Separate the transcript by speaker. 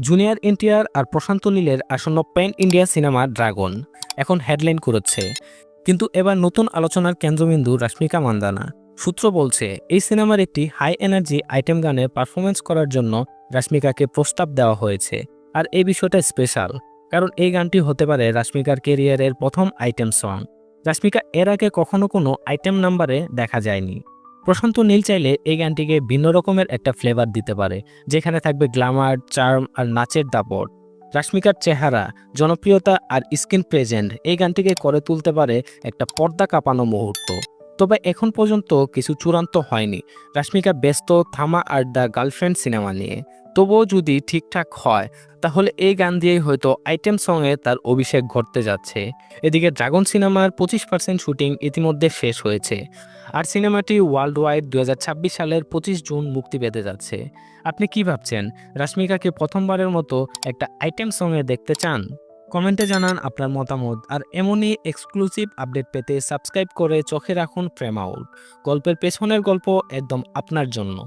Speaker 1: Junior NTR আর প্রশান্ত নীলের আসন্ন pan India cinema dragon এখন হেডলাইন করেছে, কিন্তু এবার নতুন আলোচনার কেন্দ্রবিন্দু রাশ্মিকা মান্দানা। সূত্র বলছে এই সিনেমার একটি হাই এনার্জি আইটেম গানে পারফরমেন্স করার জন্য রাশ্মিকাকে প্রস্তাব দেওয়া হয়েছে। আর এই বিষয়টা স্পেশাল, কারণ এই গানটি হতে পারে রাশ্মিকার কেরিয়ারের প্রথম আইটেম সং। রাশ্মিকা এর আগে কখনো কোনো আইটেম নাম্বারে দেখা যায়নি। প্রশান্ত নীল চাইলে এই গানটিকে ভিন্ন রকমের একটা ফ্লেভার দিতে পারে, যেখানে থাকবে গ্ল্যামার, চার্ম আর নাচের দাপট। রাশ্মিকার চেহারা, জনপ্রিয়তা আর স্ক্রিন প্রেজেন্ট এই গানটিকে করে তুলতে পারে একটা পর্দা কাঁপানো মুহূর্ত। তবে এখন পর্যন্ত কিছু চূড়ান্ত হয়নি। রাশ্মিকা ব্যস্ত থামা আর দ্য গার্লফ্রেন্ড সিনেমা নিয়ে। তবুও যদি ঠিকঠাক হয়, তাহলে এই গান দিয়েই হয়তো আইটেম সঙ্গে তার অভিষেক ঘটতে যাচ্ছে। এদিকে ড্রাগন সিনেমার 25% শুটিং ইতিমধ্যে শেষ হয়েছে, আর সিনেমাটি ওয়ার্ল্ড ওয়াইড 2026 সালের 25 জুন মুক্তি পেতে যাচ্ছে। আপনি কি ভাবছেন, রাশ্মিকাকে প্রথমবারের মতো একটা আইটেম সঙ্গে দেখতে চান? কমেন্টে জানান আপনার মতামত। আর এমনই এক্সক্লুসিভ আপডেট পেতে সাবস্ক্রাইব করে চোখে রাখুন ফ্রেম আউট। গল্পের পেছনের গল্প একদম আপনার জন্য।